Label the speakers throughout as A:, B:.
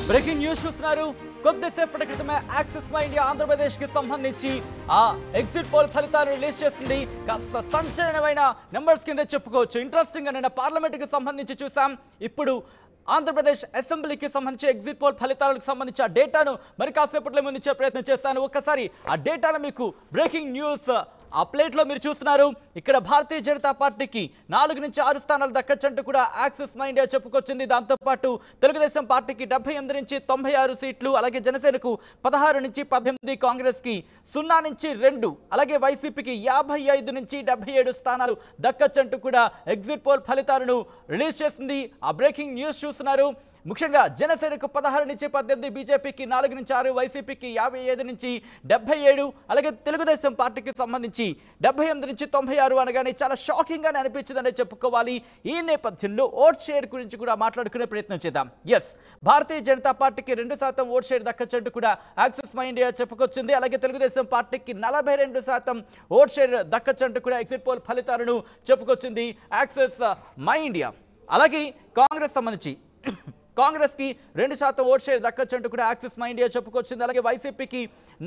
A: Breaking news చూస్తున్నారు. కొద్దిసేపటి క్రితమే యాక్సిస్ మై ఇండియా ఆంధ్రప్రదేశ్ కి సంబంధించి ఆ ఎగ్జిట్ పోల్ ఫలితాలు రిలీజ్ చేసింది. కాస్త సంచలనమైన నెంబర్స్ కింద చెప్పుకోవచ్చు. ఇంట్రెస్టింగ్ గా నిన్న పార్లమెంట్ కి సంబంధించి చూసాం. ఇప్పుడు ఆంధ్రప్రదేశ్ అసెంబ్లీకి సంబంధించి ఎగ్జిట్ పోల్ ఫలితాలకు సంబంధించి ఆ డేటాను మరి కాసేపట్లో ముందుంచే ప్రయత్నం చేస్తాను. ఒక్కసారి ఆ డేటాను మీకు బ్రేకింగ్ న్యూస్ ఆ ప్లేట్లో మీరు చూస్తున్నారు. ఇక్కడ భారతీయ జనతా పార్టీకి 4 నుంచి 6 స్థానాలు దక్కచ్చంటూ కూడా యాక్సిస్ మై ఇండియా చెప్పుకొచ్చింది. దాంతోపాటు తెలుగుదేశం పార్టీకి 78 నుంచి 96 సీట్లు, అలాగే జనసేనకు 16 నుంచి 18, కాంగ్రెస్కి 0 నుంచి 2, అలాగే వైసీపీకి 55 నుంచి 77 స్థానాలు దక్కచ్చంటూ కూడా ఎగ్జిట్ పోల్ ఫలితాలను రిలీజ్ చేసింది. ఆ బ్రేకింగ్ న్యూస్ చూస్తున్నారు. ముఖ్యంగా జనసేనకు 16 నుంచి 18, బీజేపీకి 4 నుంచి 6, వైసీపీకి 55 నుంచి 77, అలాగే తెలుగుదేశం పార్టీకి సంబంధించి 78 నుంచి 96 అనగానే చాలా షాకింగ్గానే అనిపించిందని చెప్పుకోవాలి. ఈ నేపథ్యంలో ఓట్ షేర్ గురించి కూడా మాట్లాడుకునే ప్రయత్నం చేద్దాం. ఎస్, భారతీయ జనతా పార్టీకి 2% ఓట్ షేర్ దక్కచ్చంటూ కూడా యాక్సిస్ మై ఇండియా చెప్పుకొచ్చింది. అలాగే తెలుగుదేశం పార్టీకి 42% ఓట్ షేర్ దక్కచ్చంటూ కూడా ఎగ్జిట్ పోల్ ఫలితాలను చెప్పుకొచ్చింది యాక్సిస్ మై ఇండియా. అలాగే కాంగ్రెస్ సంబంధించి కాంగ్రెస్కి 2% ఓట్ షేర్ దక్కచ్చంటూ కూడా యాక్సిస్ మై ఇండియా చెప్పుకొచ్చింది. అలాగే వైసీపీకి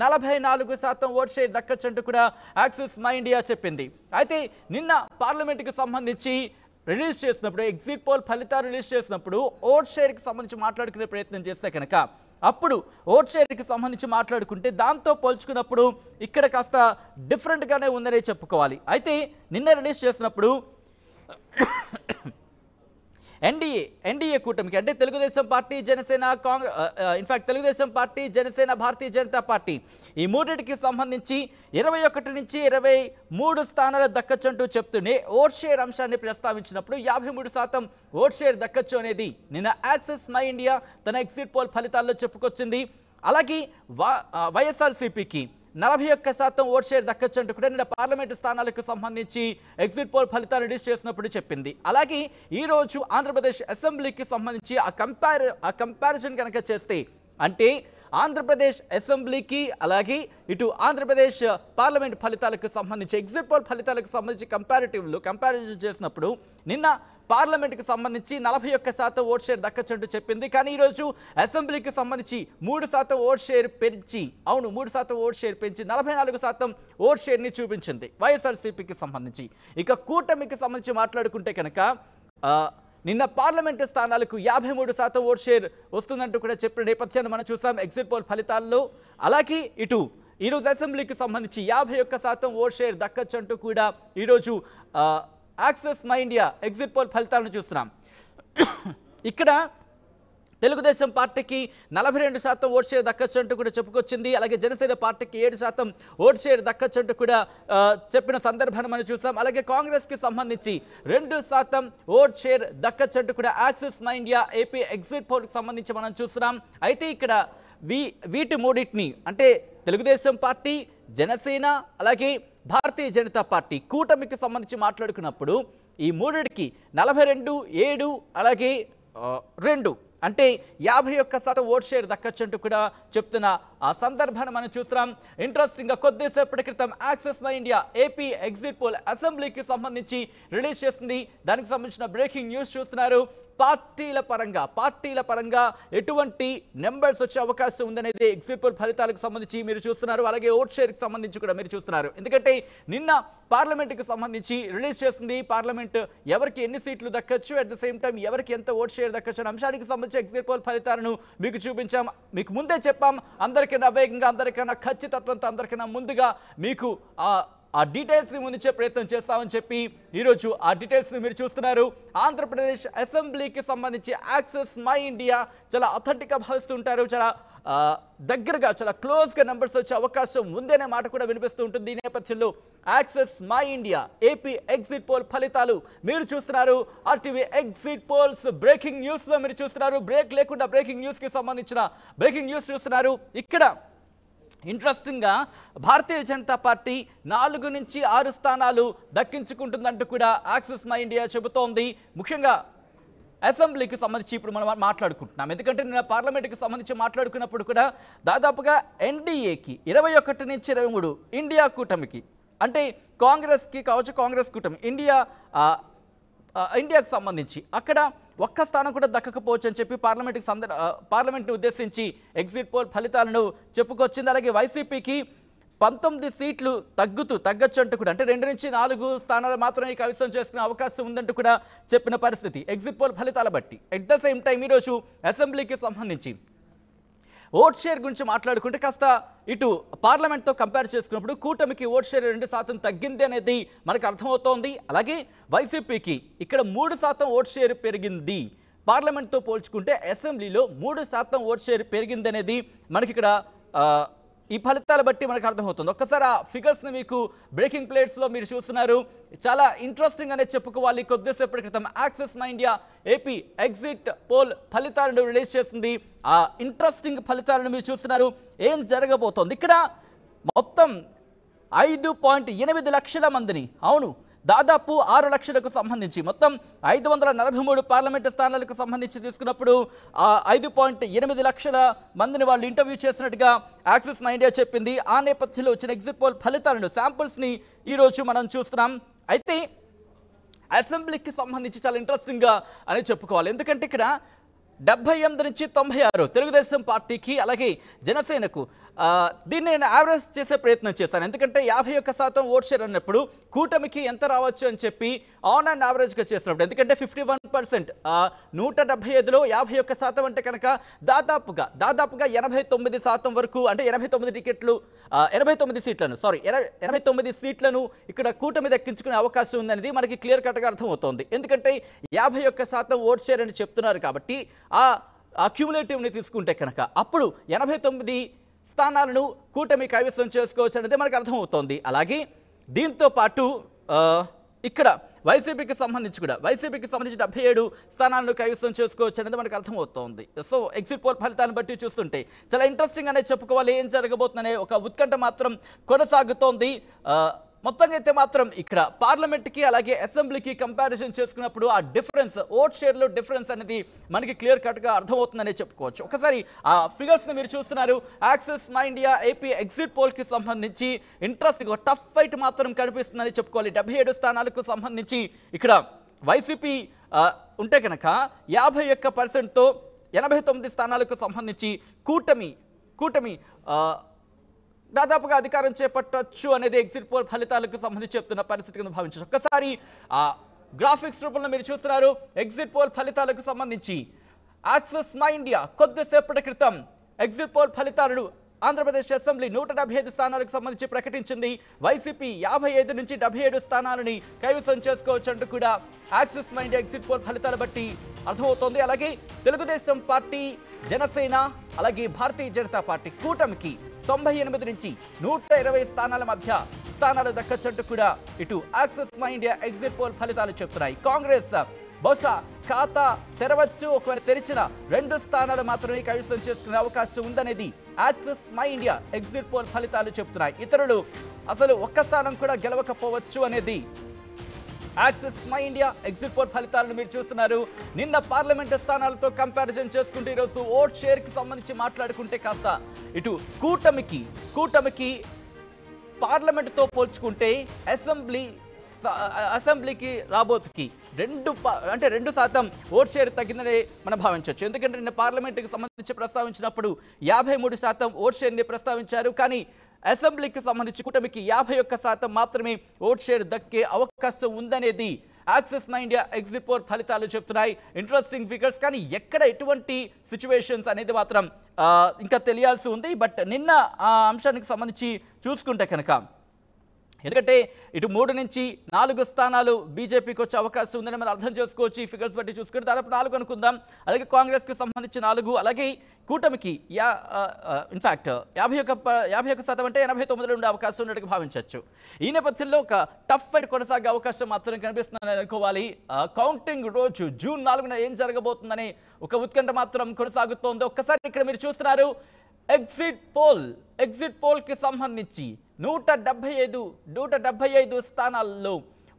A: 44% ఓట్ షేర్ దక్కచ్చంటూ కూడా యాక్సిస్ మై ఇండియా చెప్పింది. అయితే నిన్న పార్లమెంట్కి సంబంధించి రిలీజ్ చేసినప్పుడు, ఎగ్జిట్ పోల్ ఫలితాలు రిలీజ్ చేసినప్పుడు ఓట్ షేర్కి సంబంధించి మాట్లాడుకునే ప్రయత్నం చేస్తే కనుక అప్పుడు ఓట్ షేర్కి సంబంధించి మాట్లాడుకుంటే దాంతో పోల్చుకున్నప్పుడు ఇక్కడ కాస్త డిఫరెంట్గానే ఉందనే చెప్పుకోవాలి. అయితే నిన్న రిలీజ్ చేసినప్పుడు ఎన్డీఏ కూటమికి అంటే Telugu Desam party, Janasena, in fact Telugu Desam party, Janasena, Bharatiya Janata party ఈ మూడింటికి సంబంధించి 21 నుంచి 23 స్థానాలు దక్కచ్చంటూ చెప్తూనే ఓట్ షేర్ అంశాన్ని ప్రస్తావించినప్పుడు 53% ఓట్ షేర్ దక్కచ్చు అనేది నిన్న యాక్సిస్ మై ఇండియా తన ఎగ్జిట్ పోల్ ఫలితాల్లో చెప్పుకొచ్చింది. అలాగే వైఎస్ఆర్సీపీకి 41% ఓట్ షేర్ దక్కచ్చంటూ కూడా నిన్న పార్లమెంటు స్థానాలకు సంబంధించి ఎగ్జిట్ పోల్ ఫలితాలు రిలీజ్ చేసినప్పుడు చెప్పింది. అలాగే ఈరోజు ఆంధ్రప్రదేశ్ అసెంబ్లీకి సంబంధించి ఆ కంపారిజన్ కనుక చేస్తే, అంటే ఆంధ్రప్రదేశ్ అసెంబ్లీకి అలాగే ఇటు ఆంధ్రప్రదేశ్ పార్లమెంట్ ఫలితాలకు సంబంధించి ఎగ్జిట్ పోల్ ఫలితాలకు సంబంధించి కంపారిజన్ చేసినప్పుడు నిన్న పార్లమెంట్కి సంబంధించి 41% ఓట్ షేర్ దక్కచ్చంటూ చెప్పింది. కానీ ఈరోజు అసెంబ్లీకి సంబంధించి 3% ఓట్ షేర్ పెంచి 3% ఓట్ షేర్ పెంచి 44% ఓట్ షేర్ని చూపించింది వైఎస్ఆర్సీపీకి సంబంధించి. ఇక కూటమికి సంబంధించి మాట్లాడుకుంటే కనుక నిన్న పార్లమెంటు స్థానాలకు 53% ఓట్ షేర్ వస్తుందంటూ కూడా చెప్పిన నేపథ్యాన్ని మనం చూసాం ఎగ్జిట్ పోల్ ఫలితాల్లో. అలాగే ఇటు ఈరోజు అసెంబ్లీకి సంబంధించి 51% ఓట్ షేర్ దక్కచ్చంటూ కూడా ఈరోజు axis My India exit poll ఫలితాలను చూస్తున్నాం. ఇక్కడ తెలుగుదేశం పార్టీకి 42% ఓట్ షేర్ దక్కచ్చంటూ కూడా చెప్పుకొచ్చింది. అలాగే జనసేన పార్టీకి 7% ఓట్ షేర్ దక్కచ్చంటూ కూడా చెప్పిన సందర్భాన్ని మనం చూసాం. అలాగే కాంగ్రెస్కి సంబంధించి 2% ఓట్ షేర్ దక్కచ్చంటూ కూడా Axis My India AP exit పోల్కి సంబంధించి మనం చూస్తున్నాం. అయితే ఇక్కడ వీటి మూడింటిని అంటే తెలుగుదేశం పార్టీ, జనసేన, అలాగే భారతీయ జనతా పార్టీ కూటమికి సంబంధించి మాట్లాడుకున్నప్పుడు ఈ మూడిటికి 42, 7 అలాగే 2 అంటే 51% ఓట్ షేర్ దక్కచ్చంటూ కూడా చెప్తున్న ఆ సందర్భాన్ని మనం చూస్తున్నాం. ఇంట్రెస్టింగ్గా కొద్దిసేపటి క్రితం axis My India AP exit pole అసెంబ్లీకి సంబంధించి రిలీజ్ చేసింది. దానికి సంబంధించిన బ్రేకింగ్ న్యూస్ చూస్తున్నారు. పార్టీల పరంగా ఎటువంటి నెంబర్స్ వచ్చే అవకాశం ఉందనేది ఎగ్జిట్ పోల్ ఫలితాలకు సంబంధించి మీరు చూస్తున్నారు. అలాగే ఓట్ షేర్కి సంబంధించి కూడా మీరు చూస్తున్నారు. ఎందుకంటే నిన్న పార్లమెంట్కి సంబంధించి రిలీజ్ చేసింది. పార్లమెంట్ ఎవరికి ఎన్ని సీట్లు దక్కచ్చు, అట్ ద సేమ్ టైం ఎవరికి ఎంత ఓట్ షేర్ దక్కచ్చు అనే అంశానికి సంబంధించి ఎగ్జిట్ పోల్ ఫలితాలను మీకు చూపించాం. మీకు ముందే చెప్పాం, అందరికన్నా వేగంగా, అందరికన్నా ఖచ్చితత్వంతో, అందరికన్నా ముందుగా మీకు ఆ డీటెయిల్స్ని ముందుంచే ప్రయత్నం చేస్తామని చెప్పి ఈరోజు ఆ డీటెయిల్స్ని మీరు చూస్తున్నారు. ఆంధ్రప్రదేశ్ అసెంబ్లీకి సంబంధించి యాక్సిస్ మై ఇండియా చాలా అథెంటిక్గా భావిస్తుంటారు. చాలా దగ్గరగా, చాలా క్లోజ్గా నెంబర్స్ వచ్చే అవకాశం ఉందనే మాట కూడా వినిపిస్తూ ఉంటుంది. ఈ నేపథ్యంలో axis My India AP exit pole ఫలితాలు మీరు చూస్తున్నారు. ఆర్టీవీ ఎగ్జిట్ పోల్స్ బ్రేకింగ్ న్యూస్లో మీరు చూస్తున్నారు. బ్రేక్ లేకుండా బ్రేకింగ్ న్యూస్కి సంబంధించిన బ్రేకింగ్ న్యూస్ చూస్తున్నారు. ఇక్కడ ఇంట్రెస్టింగ్గా భారతీయ జనతా పార్టీ 4 నుంచి 6 స్థానాలు దక్కించుకుంటుందంటూ కూడా యాక్సిస్ మై ఇండియా చెబుతోంది. ముఖ్యంగా అసెంబ్లీకి సంబంధించి ఇప్పుడు మనం మాట్లాడుకుంటున్నాం. ఎందుకంటే నిన్న పార్లమెంట్కి సంబంధించి మాట్లాడుకున్నప్పుడు కూడా దాదాపుగా ఎన్డీఏకి 21 నుంచి 23, ఇండియా కూటమికి అంటే కాంగ్రెస్కి కావచ్చు, కాంగ్రెస్ కూటమి ఇండియా ఇండియాకు సంబంధించి అక్కడ ఒక్క స్థానం కూడా దక్కకపోవచ్చు అని చెప్పి పార్లమెంట్ని ఉద్దేశించి ఎగ్జిట్ పోల్ ఫలితాలను చెప్పుకొచ్చింది. అలాగే వైసీపీకి 19 సీట్లు తగ్గొచ్చు అంటూ కూడా, అంటే 2 నుంచి 4 స్థానాలు మాత్రమే కైవసం చేసుకునే అవకాశం ఉందంటూ కూడా చెప్పిన పరిస్థితి ఎగ్జిట్ పోల్ ఫలితాల బట్టి. ఎట్ ద సేమ్ టైం ఈరోజు అసెంబ్లీకి సంబంధించి ఓట్ షేర్ గురించి మాట్లాడుకుంటే కాస్త ఇటు పార్లమెంట్తో కంపేర్ చేసుకున్నప్పుడు కూటమికి ఓట్ షేర్ 2% తగ్గింది అనేది మనకు అర్థమవుతోంది. అలాగే వైసీపీకి ఇక్కడ 3% ఓట్ షేర్ పెరిగింది. పార్లమెంట్తో పోల్చుకుంటే అసెంబ్లీలో 3% ఓట్ షేర్ పెరిగింది అనేది మనకి ఇక్కడ ఈ ఫలితాల బట్టి మనకు అర్థమవుతుంది. ఒక్కసారి ఆ ఫిగర్స్ని మీకు బ్రేకింగ్ ప్లేట్స్లో మీరు చూస్తున్నారు. చాలా ఇంట్రెస్టింగ్ అనే చెప్పుకోవాలి. కొద్దిసేపటి క్రితం axis India AP exit pole ఫలితాలను రిలీజ్ చేసింది. ఆ ఇంట్రెస్టింగ్ ఫలితాలను మీరు చూస్తున్నారు. ఏం జరగబోతోంది ఇక్కడ? మొత్తం 5.8 లక్షల మందిని, అవును దాదాపు 6 లక్షలకు సంబంధించి మొత్తం 543 పార్లమెంటు స్థానాలకు సంబంధించి తీసుకున్నప్పుడు 5.8 లక్షల మందిని వాళ్ళు ఇంటర్వ్యూ చేసినట్టుగా యాక్సిస్ ఇండియా చెప్పింది. ఆ నేపథ్యంలో వచ్చిన ఎగ్జిట్ పోల్ ఫలితాలను, శాంపుల్స్ని ఈరోజు మనం చూస్తున్నాం. అయితే అసెంబ్లీకి సంబంధించి చాలా ఇంట్రెస్టింగ్గా అని చెప్పుకోవాలి. ఎందుకంటే ఇక్కడ 78 నుంచి 96 తెలుగుదేశం పార్టీకి అలాగే జనసేనకు దీన్ని నేను యావరేజ్ చేసే ప్రయత్నం చేశాను. ఎందుకంటే 51% ఓట్ షేర్ అన్నప్పుడు కూటమికి ఎంత రావచ్చు అని చెప్పి ఆన్ అండ్ యావరేజ్గా చేసినప్పుడు, ఎందుకంటే 51% 175లో 51% అంటే కనుక దాదాపుగా 89% వరకు, అంటే 89 టికెట్లు 89 సీట్లను 89 సీట్లను ఇక్కడ కూటమి దక్కించుకునే అవకాశం ఉందనేది మనకి క్లియర్ కట్గా అర్థమవుతోంది. ఎందుకంటే 51% ఓట్ షేర్ అని చెప్తున్నారు కాబట్టి ఆ క్యూములేటివ్ని తీసుకుంటే కనుక అప్పుడు 89 స్థానాలను కూటమి కైవసం చేసుకోవచ్చు అనేది మనకు అర్థమవుతోంది. అలాగే దీంతో పాటు ఇక్కడ వైసీపీకి సంబంధించి 77 స్థానాలను కైవసం చేసుకోవచ్చు అనేది మనకు అర్థమవుతోంది. సో ఎగ్జిట్ పోల్ ఫలితాలను బట్టి చూస్తుంటే చాలా ఇంట్రెస్టింగ్ అనేది చెప్పుకోవాలి. ఏం జరగబోతుందనే ఒక ఉత్కంఠ మాత్రం కొనసాగుతోంది. మొత్తంగా అయితే మాత్రం ఇక్కడ పార్లమెంట్కి అలాగే అసెంబ్లీకి కంపారిజన్ చేసుకున్నప్పుడు ఆ డిఫరెన్స్, ఓట్ షేర్లో డిఫరెన్స్ అనేది మనకి క్లియర్ కట్గా అర్థమవుతుందనే చెప్పుకోవచ్చు. ఒకసారి ఆ ఫిగర్స్ని మీరు చూస్తున్నారు. యాక్సిస్ ఇండియా ఏపీ ఎగ్జిట్ పోల్కి సంబంధించి ఇంట్రెస్టింగ్ టఫ్ ఫైట్ మాత్రం కనిపిస్తుందని చెప్పుకోవాలి. 77 స్థానాలకు సంబంధించి ఇక్కడ వైసీపీ ఉంటే కనుక 51%తో 89 స్థానాలకు సంబంధించి కూటమి దాదాపుగా అధికారం చేపట్టవచ్చు అనేది ఎగ్జిట్ పోల్ ఫలితాలకు సంబంధించి చెప్తున్న పరిస్థితి కింద భావించవచ్చు. ఒక్కసారి ఆ గ్రాఫిక్స్ రూపంలో మీరు చూస్తున్నారు. ఎగ్జిట్ పోల్ ఫలితాలకు సంబంధించి యాక్సిస్ ఇండియా కొద్దిసేపటి క్రితం ఎగ్జిట్ పోల్ ఫలితాలను ఆంధ్రప్రదేశ్ అసెంబ్లీ 175 స్థానాలకు సంబంధించి ప్రకటించింది. వైసీపీ 55 నుంచి 77 స్థానాలని కైవసం చేసుకోవచ్చు అంటూ కూడా యాక్సిస్ ఇండియా ఎగ్జిట్ పోల్ ఫలితాల బట్టి అర్థమవుతోంది. అలాగే తెలుగుదేశం పార్టీ, జనసేన అలాగే భారతీయ జనతా పార్టీ కూటమికి 98 నుంచి 120 స్థానాల మధ్య స్థానాలు దక్కచ్చంటూ కూడా ఇటు యాక్సిస్ ఇండియా ఎగ్జిట్ పోల్ ఫలితాలు చెప్తున్నాయి. కాంగ్రెస్ బహుశా ఖాతా తెరవచ్చు, ఒకవేళ తెరిచిన 2 స్థానాలు మాత్రమే కైవసం చేసుకునే అవకాశం ఉందనేది యాక్సిస్ ఇండియా ఎగ్జిట్ పోల్ ఫలితాలు చెప్తున్నాయి. ఇతరులు అసలు ఒక్క స్థానం కూడా గెలవకపోవచ్చు అనేది యాక్సిస్ ఇండియా ఎగ్జిట్ పోల్ ఫలితాలను మీరు చూస్తున్నారు. నిన్న పార్లమెంటు స్థానాలతో కంపారిజన్ చేసుకుంటే ఈరోజు ఓట్ షేర్కి సంబంధించి మాట్లాడుకుంటే కాస్త ఇటు కూటమికి పార్లమెంటుతో పోల్చుకుంటే అసెంబ్లీకి రాబోతుకి 2% ఓట్ షేర్ తగ్గిందని మనం భావించవచ్చు. ఎందుకంటే నిన్న పార్లమెంటుకి సంబంధించి ప్రస్తావించినప్పుడు 53% ఓట్ షేర్ని ప్రస్తావించారు. కానీ అసెంబ్లీకి సంబంధించి కూటమికి 51% మాత్రమే ఓట్ షేర్ దక్కే అవకాశం ఉందనేది యాక్సిస్ ఇండియా ఎగ్జిట్ పోల్ ఫలితాలు చెప్తున్నాయి. ఇంట్రెస్టింగ్ ఫిగర్స్, కానీ ఎక్కడ ఎటువంటి సిచ్యువేషన్స్ అనేది మాత్రం ఇంకా తెలియాల్సి ఉంది. బట్ నిన్న ఆ అంశానికి సంబంధించి చూసుకుంటే కనుక, ఎందుకంటే ఇటు 3 నుంచి 4 స్థానాలు బీజేపీకి వచ్చే అవకాశం ఉందని మనం అర్థం చేసుకోవచ్చు. ఈ ఫిగర్స్ బట్టి చూసుకుంటే దాదాపు 4 అనుకుందాం. అలాగే కాంగ్రెస్కి సంబంధించి 4, అలాగే కూటమికి ఇన్ఫ్యాక్ట్ 51% అంటే 89లో ఉండే అవకాశం ఉన్నట్టుగా భావించవచ్చు. ఈ నేపథ్యంలో ఒక టఫ్ ఫైట్ కొనసాగే అవకాశం మాత్రం కనిపిస్తుందని అనుకోవాలి. కౌంటింగ్ రోజు జూన్ 4న ఏం జరగబోతుందని ఒక ఉత్కంఠ మాత్రం కొనసాగుతోంది. ఒక్కసారి ఇక్కడ మీరు చూస్తున్నారు ఎగ్జిట్ పోల్కి సంబంధించి 175 స్థానాల్లో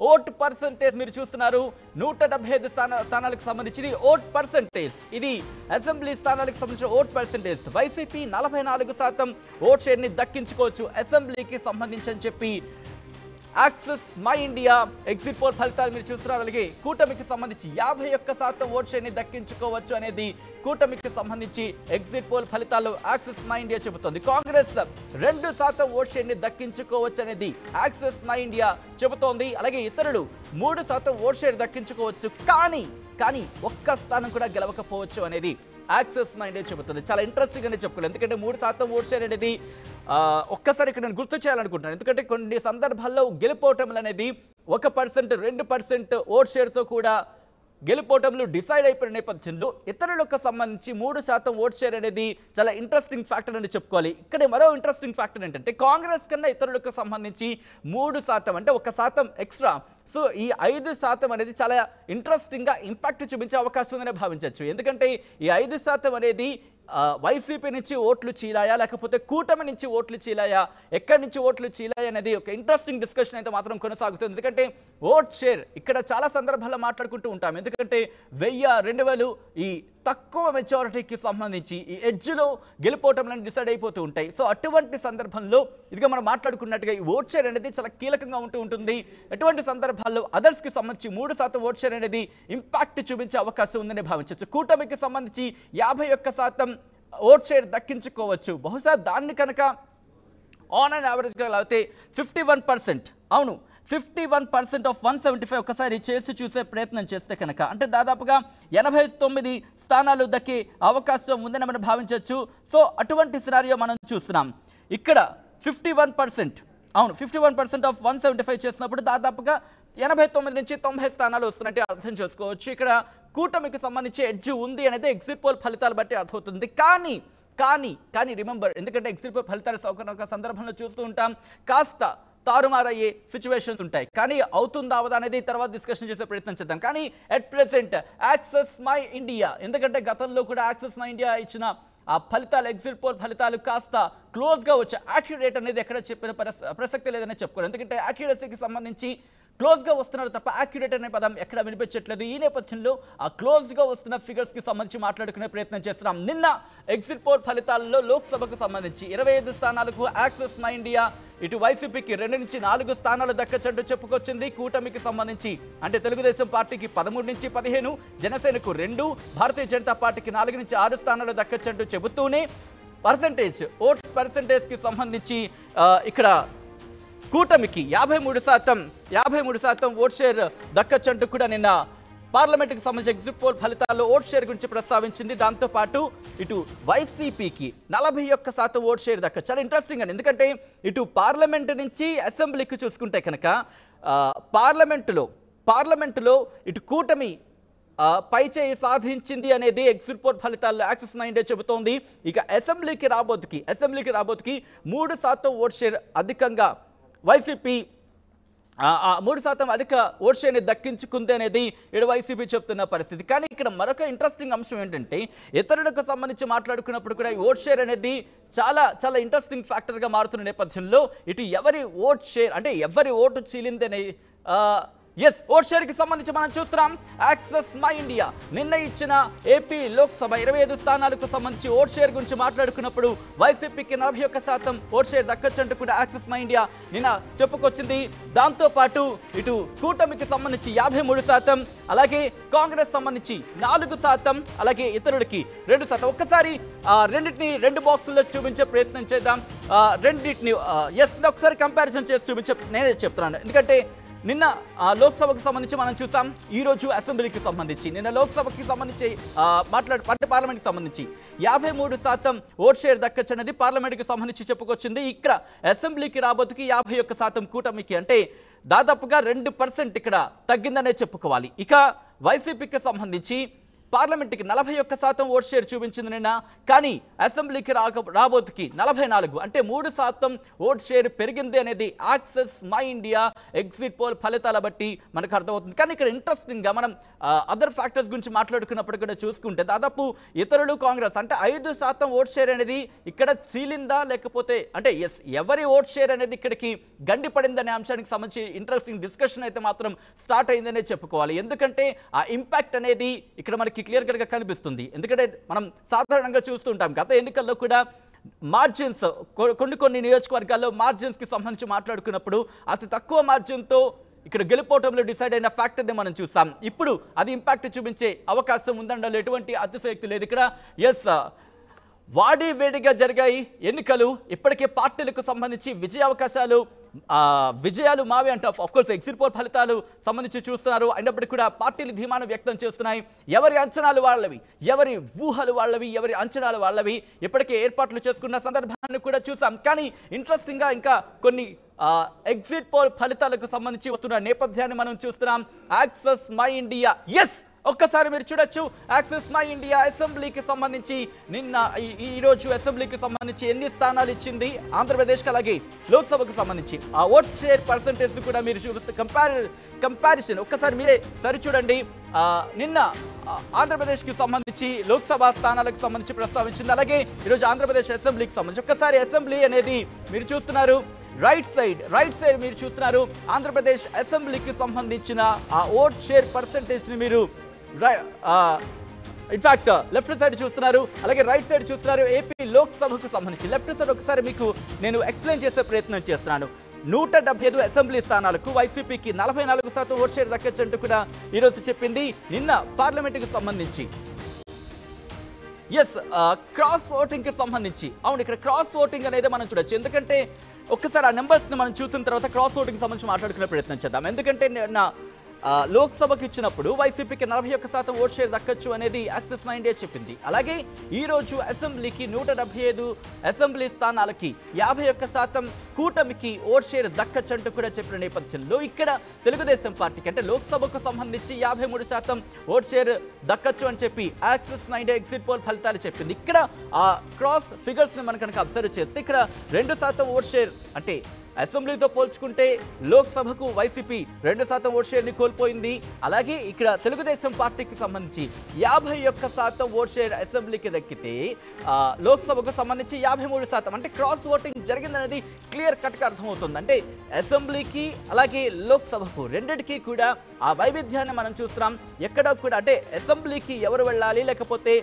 A: ఓట్ పర్సంటేజ్ మీరు చూస్తున్నారు. 175 స్థానాలకు సంబంధించి ఓట్ పర్సంటేజ్, ఇది అసెంబ్లీ స్థానాలకు సంబంధించిన ఓట్ పర్సంటేజ్. వైసీపీ 44% ఓట్ షేర్ని దక్కించుకోవచ్చు అసెంబ్లీకి సంబంధించి అని చెప్పి access my India exit poll ఫలితాలు మీరు చూస్తున్నారు. అలాగే కూటమికి సంబంధించి 51% ఓట్ షేర్ని దక్కించుకోవచ్చు అనేది కూటమికి సంబంధించి ఎగ్జిట్ పోల్ ఫలితాలు యాక్సెస్ మై ఇండియా చెబుతోంది. కాంగ్రెస్ 2% ఓట్ షేర్ని దక్కించుకోవచ్చు అనేది యాక్సెస్ మై ఇండియా చెబుతోంది. అలాగే ఇతరులు 3% ఓట్ షేర్ దక్కించుకోవచ్చు, కానీ ఒక్క స్థానం కూడా గెలవకపోవచ్చు అనేది యాక్సెస్ మై ఇండియా చెబుతుంది. చాలా ఇంట్రెస్టింగ్ అని చెప్పుకోవాలి. ఎందుకంటే 3% ఓట్ షేర్ అనేది ఒక్కసారి ఇక్కడ నేను గుర్తు చేయాలనుకుంటున్నాను. ఎందుకంటే కొన్ని సందర్భాల్లో గెలుపోవటములు అనేది 1%, 2% ఓట్ షేర్తో కూడా గెలుపోవటంలో డిసైడ్ అయిపోయిన నేపథ్యంలో ఇతరులకు సంబంధించి 3% ఓట్ షేర్ అనేది చాలా ఇంట్రెస్టింగ్ ఫ్యాక్టర్ అని చెప్పుకోవాలి. ఇక్కడ మరో ఇంట్రెస్టింగ్ ఫ్యాక్టర్ ఏంటంటే కాంగ్రెస్ కన్నా ఇతరులకు సంబంధించి 3% అంటే 1% ఎక్స్ట్రా. సో ఈ 5% అనేది చాలా ఇంట్రెస్టింగ్గా ఇంపాక్ట్ చూపించే అవకాశం ఉందని భావించవచ్చు. ఎందుకంటే ఈ 5% అనేది వైసీపీ నుంచి ఓట్లు చీలాయా లేకపోతే కూటమి నుంచి ఓట్లు చీలాయా, ఎక్కడి నుంచి ఓట్లు చీలాయా అనేది ఒక ఇంట్రెస్టింగ్ డిస్కషన్ అయితే మాత్రం కొనసాగుతుంది. ఎందుకంటే ఓట్ షేర్ ఇక్కడ చాలా సందర్భాల్లో మాట్లాడుకుంటూ ఉంటాం. ఎందుకంటే 1000, 2000 ఈ తక్కువ మెజారిటీకి సంబంధించి ఈ ఎడ్జ్లో గెలుపోవటంలో డిసైడ్ అయిపోతూ ఉంటాయి. సో అటువంటి సందర్భంలో ఇదిగా మనం మాట్లాడుకున్నట్టుగా ఈ ఓట్ షేర్ అనేది చాలా కీలకంగా ఉంటుంది. ఎటువంటి సందర్భాల్లో అదర్స్కి సంబంధించి 3% ఓట్ షేర్ అనేది ఇంపాక్ట్ చూపించే అవకాశం ఉందని భావించవచ్చు. కూటమికి సంబంధించి 51% ఓట్ షేర్ దక్కించుకోవచ్చు. బహుశా దాన్ని కనుక ఆన్ అండ్ యావరేజ్గా అయితే 51%, అవును 51% ఆఫ్ 175 ఒకసారి చేసి చూసే ప్రయత్నం చేస్తే కనుక అంటే దాదాపుగా 89 స్థానాలు దక్కే అవకాశం ఉందని మనం భావించవచ్చు. సో అటువంటి సినారియో మనం చూస్తున్నాం. ఇక్కడ 51%, అవును 51% ఆఫ్ 175 చేసినప్పుడు దాదాపుగా 89 నుంచి 90 స్థానాలు వస్తున్నట్టు అర్థం చేసుకోవచ్చు. ఇక్కడ కూటమికి సంబంధించి ఎడ్జ్ ఉంది అనేది ఎగ్జిట్ పోల్ ఫలితాలు బట్టి అర్థమవుతుంది. కానీ రిమెంబర్, ఎందుకంటే ఎగ్జిట్ పోల్ ఫలితాలు ఒక సందర్భంలో చూస్తూ ఉంటాం, కాస్త తారుమారయ్యే సిచ్యువేషన్స్ ఉంటాయి. కానీ అవుతుందా అవదా అనేది తర్వాత డిస్కషన్ చేసే ప్రయత్నం చేద్దాం. కానీ at present access my India, ఎందుకంటే గతంలో కూడా యాక్సెస్ మై ఇండియా ఇచ్చిన ఆ ఫలితాలు ఎగ్జిట్ పోల్ ఫలితాలు కాస్త క్లోజ్గా వచ్చాయి. యాక్యురేట్ అనేది ఎక్కడ చెప్పిన ప్రసక్తి లేదని చెప్పుకోవాలి. ఎందుకంటే యాక్యురసీకి సంబంధించి క్లోజ్గా వస్తున్నారు తప్ప యాక్యురేట్ అనే పదం ఎక్కడ వినిపించట్లేదు. ఈ నేపథ్యంలో ఆ క్లోజ్గా వస్తున్న ఫిగర్స్కి సంబంధించి మాట్లాడుకునే ప్రయత్నం చేస్తున్నాం. నిన్న ఎగ్జిట్ పోల్ ఫలితాల్లో లోక్సభకు సంబంధించి 25 స్థానాలకు యాక్సెస్ మై ఇండియా ఇటు వైసీపీకి 2 నుంచి 4 స్థానాలు దక్కచ్చంటూ చెప్పుకొచ్చింది. కూటమికి సంబంధించి అంటే తెలుగుదేశం పార్టీకి 13 నుంచి 15, జనసేనకు 2, భారతీయ జనతా పార్టీకి 4 నుంచి 6 స్థానాలు దక్కచ్చంటూ చెబుతూనే ఓట్ పర్సెంటేజ్కి సంబంధించి ఇక్కడ కూటమికి 53% ఓట్ షేర్ దక్కచ్చంటూ కూడా నిన్న పార్లమెంట్కి సంబంధించి ఎగ్జిట్ పోల్ ఫలితాల్లో ఓట్ షేర్ గురించి ప్రస్తావించింది. దాంతోపాటు ఇటు వైసీపీకి 41% ఓట్ షేర్ దక్క. చాలా ఇంట్రెస్టింగ్ అండి, ఎందుకంటే ఇటు పార్లమెంటు నుంచి అసెంబ్లీకి చూసుకుంటే కనుక పార్లమెంటులో ఇటు కూటమి పైచేయి సాధించింది అనేది ఎగ్జిట్ పోల్ ఫలితాల్లో యాక్సెస్ మై ఇండియా చెబుతోంది. ఇక అసెంబ్లీకి రాబోతుకి 3% ఓట్ షేర్ అధికంగా వైసీపీ 3% అధిక ఓట్ షేర్ని దక్కించుకుంది అనేది ఇటు వైసీపీ చెప్తున్న పరిస్థితి. కానీ ఇక్కడ మరొక ఇంట్రెస్టింగ్ అంశం ఏంటంటే ఇతరులకు సంబంధించి మాట్లాడుకున్నప్పుడు కూడా ఈ ఓట్ షేర్ అనేది చాలా ఇంట్రెస్టింగ్ ఫ్యాక్టర్గా మారుతున్న నేపథ్యంలో ఇటు ఎవరి ఓట్ షేర్ అంటే ఎవరి ఓటు చీలిందని ఓట్ షేర్కి సంబంధించి మనం చూస్తున్నాం. యాక్సెస్ మై ఇండియా నిన్న ఇచ్చిన ఏపీ లోక్సభ 25 స్థానాలకు సంబంధించి ఓట్ షేర్ గురించి మాట్లాడుకున్నప్పుడు వైసీపీకి 41% ఓట్ షేర్ దక్కచ్చంటూ కూడా యాక్సెస్ మై ఇండియా నిన్న చెప్పుకొచ్చింది. దాంతోపాటు ఇటు కూటమికి సంబంధించి 53%, అలాగే కాంగ్రెస్ సంబంధించి 4%, అలాగే ఇతరులకి 2%. ఒక్కసారి రెండింటిని 2 బాక్సుల్లో చూపించే ప్రయత్నం చేద్దాం. రెండింటిని ఒకసారి కంపారిజన్ చేసి నేనే చెప్తున్నాను. ఎందుకంటే నిన్న లోక్సభకు సంబంధించి మనం చూసాం, ఈరోజు అసెంబ్లీకి సంబంధించి నిన్న లోక్సభకి సంబంధించి పార్లమెంట్కి సంబంధించి 53% ఓట్ షేర్ దక్కచ్చన్నది పార్లమెంట్కి సంబంధించి చెప్పుకొచ్చింది. ఇక్కడ అసెంబ్లీకి రాబోతుకి 51% కూటమికి, అంటే దాదాపుగా 2% ఇక్కడ తగ్గిందనే చెప్పుకోవాలి. ఇక వైసీపీకి సంబంధించి పార్లమెంట్కి 41% ఓట్ షేర్ చూపించింది నిన్న, కానీ అసెంబ్లీకి రాబోతుకి 44, అంటే 3% ఓట్ షేర్ పెరిగింది అనేది access my India exit poll ఫలితాల బట్టి మనకు అర్థమవుతుంది. కానీ ఇక్కడ ఇంట్రెస్టింగ్గా మనం అదర్ ఫ్యాక్టర్స్ గురించి మాట్లాడుకున్నప్పుడు కూడా చూసుకుంటే దాదాపు ఇతరులు కాంగ్రెస్ అంటే 5% ఓట్ షేర్ అనేది ఇక్కడ చీలిందా లేకపోతే అంటే ఎవరి ఓట్ షేర్ అనేది ఇక్కడికి గండిపడిందనే అంశానికి సంబంధించి ఇంట్రెస్టింగ్ డిస్కషన్ అయితే మాత్రం స్టార్ట్ అయిందనే చెప్పుకోవాలి. ఎందుకంటే ఆ ఇంపాక్ట్ అనేది ఇక్కడ మనకి క్లియర్ కట్గా కనిపిస్తుంది. ఎందుకంటే మనం సాధారణంగా చూస్తుంటాం గత ఎన్నికల్లో కూడా మార్జిన్స్ కొన్ని నియోజకవర్గాల్లో మార్జిన్స్కి సంబంధించి మాట్లాడుకున్నప్పుడు అతి తక్కువ మార్జిన్తో ఇక్కడ గెలుపోవటంలో డిసైడ్ అయిన ఫ్యాక్టర్ని మనం చూసాం. ఇప్పుడు అది ఇంపాక్ట్ చూపించే అవకాశం ఉందండలో ఎటువంటి అతిశయోక్తి లేదు. ఇక్కడ ఎస్ వాడి వేడిగా జరిగాయి ఎన్నికలు. ఇప్పటికే పార్టీలకు సంబంధించి విజయాలు మావి అంట. ఆఫ్కోర్స్ ఎగ్జిట్ పోల్ ఫలితాలు సంబంధించి చూస్తున్నారు. అయినప్పటికీ కూడా పార్టీలు ధీమాను వ్యక్తం చేస్తున్నాయి. ఎవరి అంచనాలు వాళ్ళవి, ఎవరి ఊహలు వాళ్ళవి, ఎవరి అంచనాలు వాళ్ళవి. ఇప్పటికే ఏర్పాట్లు చేసుకున్న సందర్భాన్ని కూడా చూసాం. కానీ ఇంట్రెస్టింగ్గా ఇంకా కొన్ని ఎగ్జిట్ పోల్ ఫలితాలకు సంబంధించి వస్తున్న నేపథ్యాన్ని మనం చూస్తున్నాం. యాక్సెస్ మై ఇండియా, ఎస్ ఒక్కసారి మీరు చూడొచ్చు. యాక్సెస్ మై ఇండియా అసెంబ్లీకి సంబంధించి ఈరోజు అసెంబ్లీకి సంబంధించి ఎన్ని స్థానాలు ఇచ్చింది ఆంధ్రప్రదేశ్కి, అలాగే లోక్సభకు సంబంధించి ఆ ఓట్ షేర్ పర్సంటేజ్ కూడా మీరు చూపిస్తే కంపారిజన్ ఒక్కసారి మీరే సరి చూడండి. నిన్న ఆంధ్రప్రదేశ్కి సంబంధించి లోక్సభ స్థానాలకు సంబంధించి ప్రస్తావించింది, అలాగే ఈరోజు ఆంధ్రప్రదేశ్ అసెంబ్లీకి సంబంధించి. ఒక్కసారి అసెంబ్లీ అనేది మీరు చూస్తున్నారు, రైట్ సైడ్ మీరు చూస్తున్నారు. ఆంధ్రప్రదేశ్ అసెంబ్లీకి సంబంధించిన ఆ ఓట్ షేర్ పర్సంటేజ్ని మీరు ఇన్ఫాక్ట్ లెఫ్ట్ సైడ్ చూస్తున్నారు, అలాగే రైట్ సైడ్ చూస్తున్నారు. ఏపీ లోక్సభకు సంబంధించి లెఫ్ట్ సైడ్ ఒకసారి మీకు నేను ఎక్స్ప్లెయిన్ చేసే ప్రయత్నం చేస్తున్నాను. 175 అసెంబ్లీ స్థానాలకు వైసీపీకి 44% ఓట్ షేర్ దక్కచ్చంటూ కూడా ఈరోజు చెప్పింది. నిన్న పార్లమెంటుకు సంబంధించి ఎస్ క్రాస్ ఓటింగ్కి సంబంధించి అవును, ఇక్కడ క్రాస్ ఓటింగ్ అనేది మనం చూడొచ్చు. ఎందుకంటే ఒక్కసారి ఆ నెంబర్స్ని మనం చూసిన తర్వాత క్రాస్ ఓటింగ్ సంబంధించి మాట్లాడుకునే ప్రయత్నం చేద్దాం. ఎందుకంటే లోక్సభకు ఇచ్చినప్పుడు వైసీపీకి 41% ఓట్ షేర్ దక్కచ్చు అనేది యాక్సెస్ మై ఇండియా చెప్పింది. అలాగే ఈరోజు అసెంబ్లీకి 175 అసెంబ్లీ స్థానాలకి 51% కూటమికి ఓట్ షేర్ దక్కచ్చంటూ కూడా చెప్పిన నేపథ్యంలో ఇక్కడ తెలుగుదేశం పార్టీకి అంటే లోక్సభకు సంబంధించి 53% ఓట్ షేర్ దక్కచ్చు అని చెప్పి access my India exit poll ఫలితాలు చెప్పింది. ఇక్కడ ఆ క్రాస్ ఫిగర్స్ని మనం కనుక అబ్జర్వ్ చేస్తే ఇక్కడ 2% ఓట్ షేర్ అంటే అసెంబ్లీతో పోల్చుకుంటే లోక్సభకు వైసీపీ 2% ఓట్ షేర్ని కోల్పోయింది. అలాగే ఇక్కడ తెలుగుదేశం పార్టీకి సంబంధించి 51% ఓట్ షేర్ అసెంబ్లీకి దక్కితే లోక్సభకు సంబంధించి 53%. అంటే క్రాస్ ఓటింగ్ జరిగిందనేది క్లియర్ కట్గా అర్థమవుతుంది. అంటే అసెంబ్లీకి అలాగే లోక్సభకు రెండిటికి కూడా ఆ వైవిధ్యాన్ని మనం చూస్తున్నాం. ఎక్కడ కూడా అంటే అసెంబ్లీకి ఎవరు వెళ్ళాలి లేకపోతే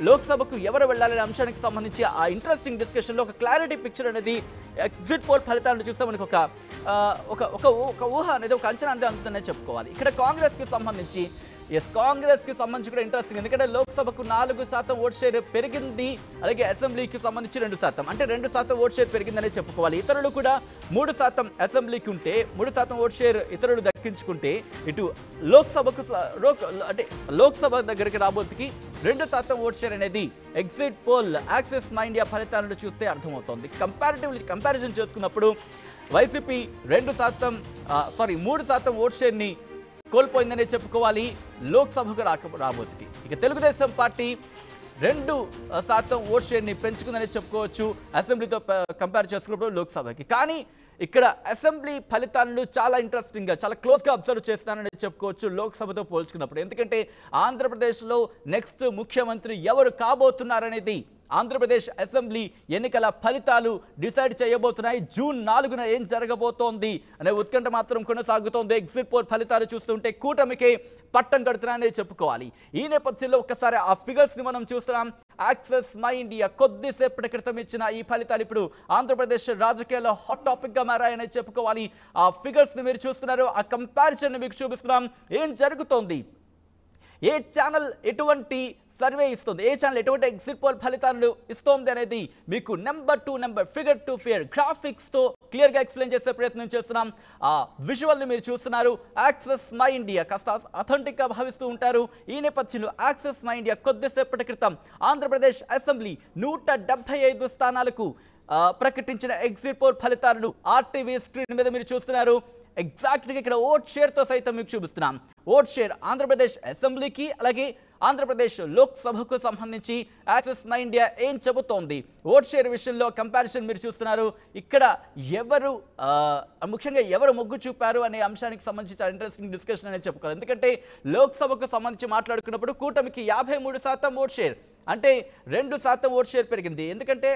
A: లోక్సభకు ఎవరు వెళ్ళాలనే అంశానికి సంబంధించి ఆ ఇంట్రెస్టింగ్ డిస్కషన్లో ఒక క్లారిటీ పిక్చర్ అనేది ఎగ్జిట్ పోల్ ఫలితాలను చూస్తే మనకు ఒక ఊహ అనేది ఒక అంచనా అనేది అందుతుందనే చెప్పుకోవాలి. ఇక్కడ కాంగ్రెస్కి సంబంధించి కూడా ఇంట్రెస్టింగ్. ఎందుకంటే లోక్సభకు 4% ఓట్ షేర్ పెరిగింది, అలాగే అసెంబ్లీకి సంబంధించి 2%, అంటే 2% ఓట్ షేర్ పెరిగిందనే చెప్పుకోవాలి. ఇతరులు కూడా 3% అసెంబ్లీకి ఉంటే 3% ఓట్ షేర్ ఇతరులు దక్కించుకుంటే ఇటు లోక్సభ దగ్గరికి రాబోతుకి 2% ఓట్ షేర్ అనేది exit poll access my India ఫలితాలను చూస్తే అర్థమవుతోంది. కంపారిజన్ చేసుకున్నప్పుడు వైసీపీ 3% ఓట్ షేర్ని కోల్పోయిందనే చెప్పుకోవాలి లోక్సభకు రాబోతుకి. ఇక తెలుగుదేశం పార్టీ 2% ఓట్ షేర్ని పెంచుకుందని చెప్పుకోవచ్చు అసెంబ్లీతో కంపేర్ చేసుకున్నప్పుడు లోక్సభకి. కానీ ఇక్కడ అసెంబ్లీ ఫలితాలను చాలా ఇంట్రెస్టింగ్గా చాలా క్లోజ్గా అబ్జర్వ్ చేస్తానని చెప్పుకోవచ్చు లోక్సభతో పోల్చుకున్నప్పుడు. ఎందుకంటే ఆంధ్రప్రదేశ్లో నెక్స్ట్ ముఖ్యమంత్రి ఎవరు కాబోతున్నారనేది ఆంధ్రప్రదేశ్ అసెంబ్లీ ఎన్నికల ఫలితాలు డిసైడ్ చేయబోతున్నాయి. జూన్ 4న ఏం జరగబోతోంది అనే ఉత్కంఠ మాత్రం కొనసాగుతోంది. ఎగ్జిట్ పోల్ ఫలితాలు చూస్తుంటే కూటమికి పట్టం కడుతున్నాయని చెప్పుకోవాలి. ఈ నేపథ్యంలో ఒక్కసారి ఆ ఫిగర్స్ని మనం చూస్తున్నాం. యాక్సెస్ మై ఇండియా కొద్దిసేపటి క్రితం ఇచ్చిన ఈ ఫలితాలు ఇప్పుడు ఆంధ్రప్రదేశ్ రాజకీయాల్లో హాట్ టాపిక్గా మారాయని చెప్పుకోవాలి. ఆ ఫిగర్స్ని మీరు చూస్తున్నారు, ఆ కంపారిజన్ మీకు చూపిస్తున్నాం. ఏం జరుగుతోంది, ఏ ఛానల్ ఎటువంటి సర్వే ఇస్తుంది, ఏ ఛానల్ ఎటువంటి ఎగ్జిట్ పోల్ ఫలితాలను ఇస్తోంది అనేది మీకు నెంబర్ ఫిగర్ టు ఫిగర్ గ్రాఫిక్స్తో క్లియర్గా ఎక్స్ప్లెయిన్ చేసే ప్రయత్నం చేస్తున్నాం. ఆ విజువల్ని మీరు చూస్తున్నారు. యాక్సెస్ మై ఇండియా కాస్త అథెంటిక్గా భావిస్తూ ఉంటారు. ఈ నేపథ్యంలో యాక్సెస్ మై ఇండియా కొద్దిసేపటి క్రితం ఆంధ్రప్రదేశ్ అసెంబ్లీ 175 స్థానాలకు ప్రకటించిన ఎగ్జిట్ పోల్ ఫలితాలను ఆర్టీవీ స్క్రీన్ మీద మీరు చూస్తున్నారు. ఎగ్జాక్ట్గా ఇక్కడ ఓట్ షేర్తో సైతం మీకు చూపిస్తున్నాం. ఓట్ షేర్ ఆంధ్రప్రదేశ్ అసెంబ్లీకి అలాగే ఆంధ్రప్రదేశ్ లోక్సభకు సంబంధించి యాక్సెస్ మై ఇండియా ఏం చెబుతోంది ఓట్ షేర్ విషయంలో కంపారిజన్ మీరు చూస్తున్నారు. ఇక్కడ ముఖ్యంగా ఎవరు మొగ్గు చూపారు అనే అంశానికి సంబంధించి చాలా ఇంట్రెస్టింగ్ డిస్కషన్ అనేది చెప్పుకోవాలి. ఎందుకంటే లోక్సభకు సంబంధించి మాట్లాడుకున్నప్పుడు కూటమికి 53% ఓట్ షేర్, అంటే 2% ఓట్ షేర్ పెరిగింది. ఎందుకంటే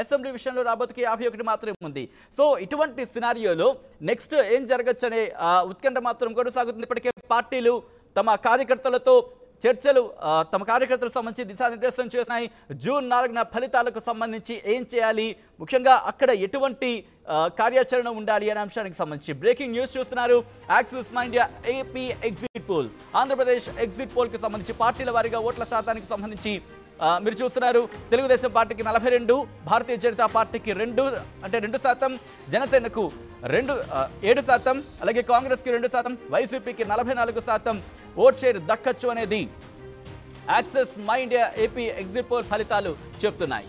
A: అసెంబ్లీ విషయంలో రాబోతుకి 51 మాత్రమే ఉంది. సో ఇటువంటి సినారియోలో నెక్స్ట్ ఏం జరగచ్చు అనే ఉత్కంఠ మాత్రం కొనసాగుతుంది. ఇప్పటికే పార్టీలు తమ కార్యకర్తలతో చర్చలు తమ కార్యకర్తలకు సంబంధించి దిశానిర్దేశం చేస్తున్నాయి. జూన్ 4న ఫలితాలకు సంబంధించి ఏం చేయాలి, ముఖ్యంగా అక్కడ ఎటువంటి కార్యాచరణ ఉండాలి అనే అంశానికి సంబంధించి బ్రేకింగ్ న్యూస్ చూస్తున్నారు. Axis India AP exit poll, Andhra Pradesh exit పోల్కి సంబంధించి పార్టీల వారీగా ఓట్ల శాతానికి సంబంధించి మీరు చూస్తున్నారు. తెలుగుదేశం పార్టీకి 42, భారతీయ జనతా పార్టీకి 2%, జనసేనకు 7%, అలాగే కాంగ్రెస్కి 2%, వైసీపీకి 44% ఓట్ షేర్ దక్కచ్చు అనేది axis India AP exit pole ఫలితాలు చెప్తున్నాయి.